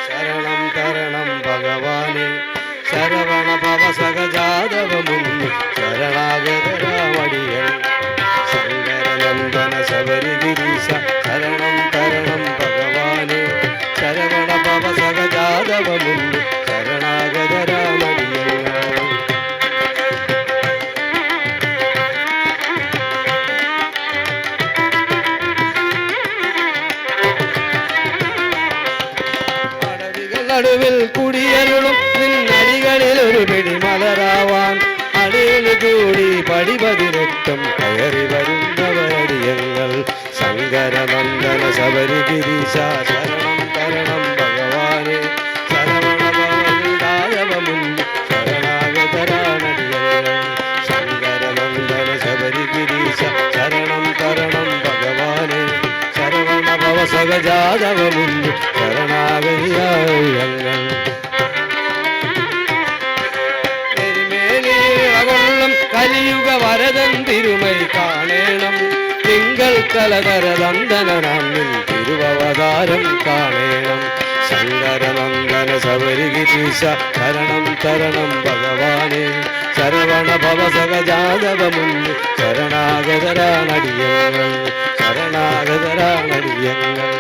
ശരണം തരണം ഭഗവാനെ ശരവണ ഭവസഹജാതവമുന്നു ശരണാഗതരാമടിയൻ ശങ്കരനന്ദന ശബരിഗിരീശ ശരണം തരണം ഭഗവാനെ ശരവണ ഭവസഹജാതവമുന്നു ശരണാഗതരാമടിയൻ നടുവിൽ കുടിയരുളും നിന്നടികളിൽ ഒരു പിടി മലരാവാൻ അടിയിൽ കൂടി പടിപതിനെട്ടും കയറി വരുന്നവരടിയങ്ങൾ ശങ്കരനന്ദന ശബരിഗിരീശ ശരണം തരണം ഭഗവാനെ ശരവണഭവമുണ്ട് ശരണാഗതരാണടിയങ്ങൾ ശങ്കരനന്ദന ശബരിഗിരീശ ശരണം തരണം ഭഗവാനെ ശരവണഭവസഹജാതവമുണ്ട് ശരണാഗതിയായങ്ങൾ കലിയുഗ വരദൻ തിരുമൈ കാണേണം തിങ്കൾ കലകരനന്ദനാമിൽ തിരുവവതാരം കാണേണം ശങ്കരനന്ദന ശബരിഗിരീശ ശരണം തരണം ഭഗവാനെ ശരവണ ഭവസഹജാതവമുണ്ട് ശരണാഗതരാണടിയങ്ങൾ ശരണാഗതരാണടിയങ്ങൾ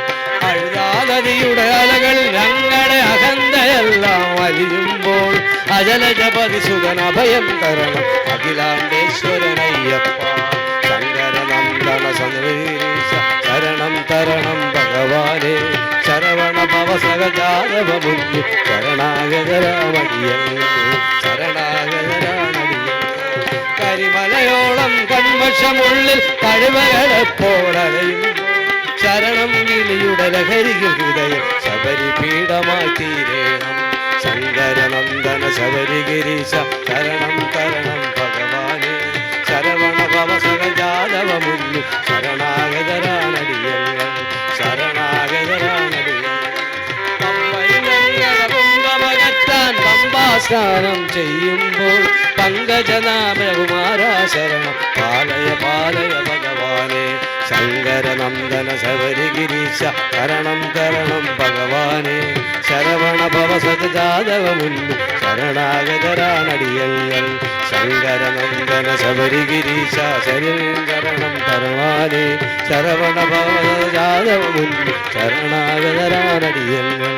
അഴുതാനദിയുടെ അലകൾ ഞങ്ങളുടെ അകന്തയെല്ലാം വലിയുമ്പോൾ അജലജപതി സുഖൻ അഭയം തരണം അഖിലാണ്ടേശ്വരനയ്യപ്പ ശങ്കരനന്ദന ശബരിഗിരീശ ശരണം തരണം ഭഗവാനെ ശരവണ ഭവസഹജാതവമുണ്ട് ശരണാഗതരാമടിയങ്ങൾ ശരണാഗതരാമടിയങ്ങൾ കരിമലയോളം കൺമഷമുള്ളിൽ കഴിവകളെപ്പോഴറിയും ശരണം വിളിയുടെ ലഹരികൾ ഹൃദയം ശബരിപീഠമായി തീരേണം ശങ്കരനന്ദന ശബരിഗിരീശ ശരണം തരണം ഭഗവാനെ ശരവണ ഭവസഹജാതവമുന്നു ശരണാഗതരാണടിയങ്ങൾ ശരണാഗതരാണടിയങ്ങൾ പമ്പമകറ്റാൻ പമ്പാസ്നാനം ചെയ്യുമ്പോൾ പങ്കജനാഭകുമാര ശരണം പാലയ പാലയ ഭഗവാനെ ശങ്കരനന്ദന ശബരിഗിരീശ ശരണം തരണം ഭഗവാനെ ശരവണ ഭവസഹജാതവമുണ്ട് ശരണാഗതരാണടിയങ്ങൾ ശങ്കരനന്ദന ശബരിഗിരീശ ശരണം തരവാനെ ശരവണ ഭവസഹജാതവമുണ്ട് ശരണാഗതരാണടിയങ്ങൾ